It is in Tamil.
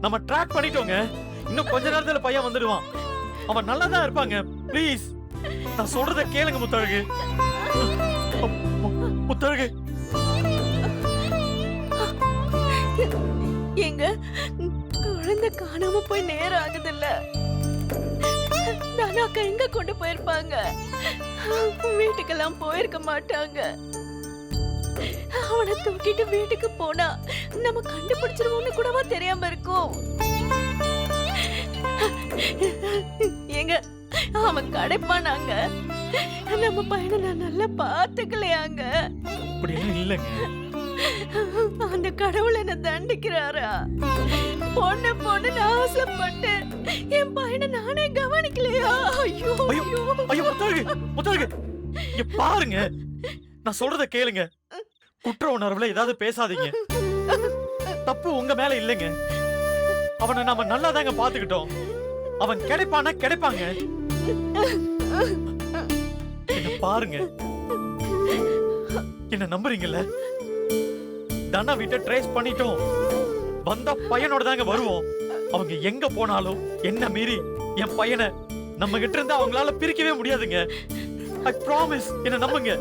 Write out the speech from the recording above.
நம்ம ட்ராக் பண்ணிட்டோங்க. இன்னும் கொஞ்ச நேரத்துல பையன் வந்துடுவான். அவன் நல்லா தான் இருப்பாங்க. ப்ளீஸ் நான் சொல்றத கேளுங்க முத்தழகு. முத்தழகு எங்க குழந்தை காணாம போய் நேரம் ஆகுதுல்ல. தானாக்கா எங்க கொண்டு போயிருப்பாங்க? வீட்டுக்கெல்லாம் போயிருக்க மாட்டாங்க. அவனை தூக்கிட்டு வீட்டுக்கு போனா நம்ம கண்டுபிடிச்சிருவோம்னு கூடவா தெரியாம இருக்கும். எங்க அவன் கிடைப்பானாங்க? நம்ம பையனை நான் நல்லா பாத்துக்கலையாங்க? அப்படியெல்லாம் இல்லைங்க. அந்த கடவுள் என்ன தண்டிக்கிறாரா? பொண்ணு பொண்ணுன்னு ஆசைப்பட்டு என் பையனை நானே கவனிக்கலையா? ஐயோ ஐயோ ஐயோ முத்தழகு முத்தழகு இங்க பாருங்க. நான் சொல்றத கேளுங்க. குற்ற உணர்வுல ஏதாவது பேசாதீங்க. தப்பு உங்க மேல இல்லைங்க. அவனை நாம நல்லா தாங்க பாத்துக்கிட்டோம். அவன் கிடைப்பானா கிடைப்பாங்க. என்ன பாருங்க. என்ன நம்புறீங்கல்ல? தனா வீட்டை ட்ரேஸ் பண்ணிட்டோம். வந்த பையனோட தாங்க வருவோம். அவங்க எங்க போனாலும் என்ன மீறி என் பையனை நம்ம கிட்ட இருந்து அவங்களால பிரிக்கவே முடியாதுங்க. I promise. என்ன நம்புங்க.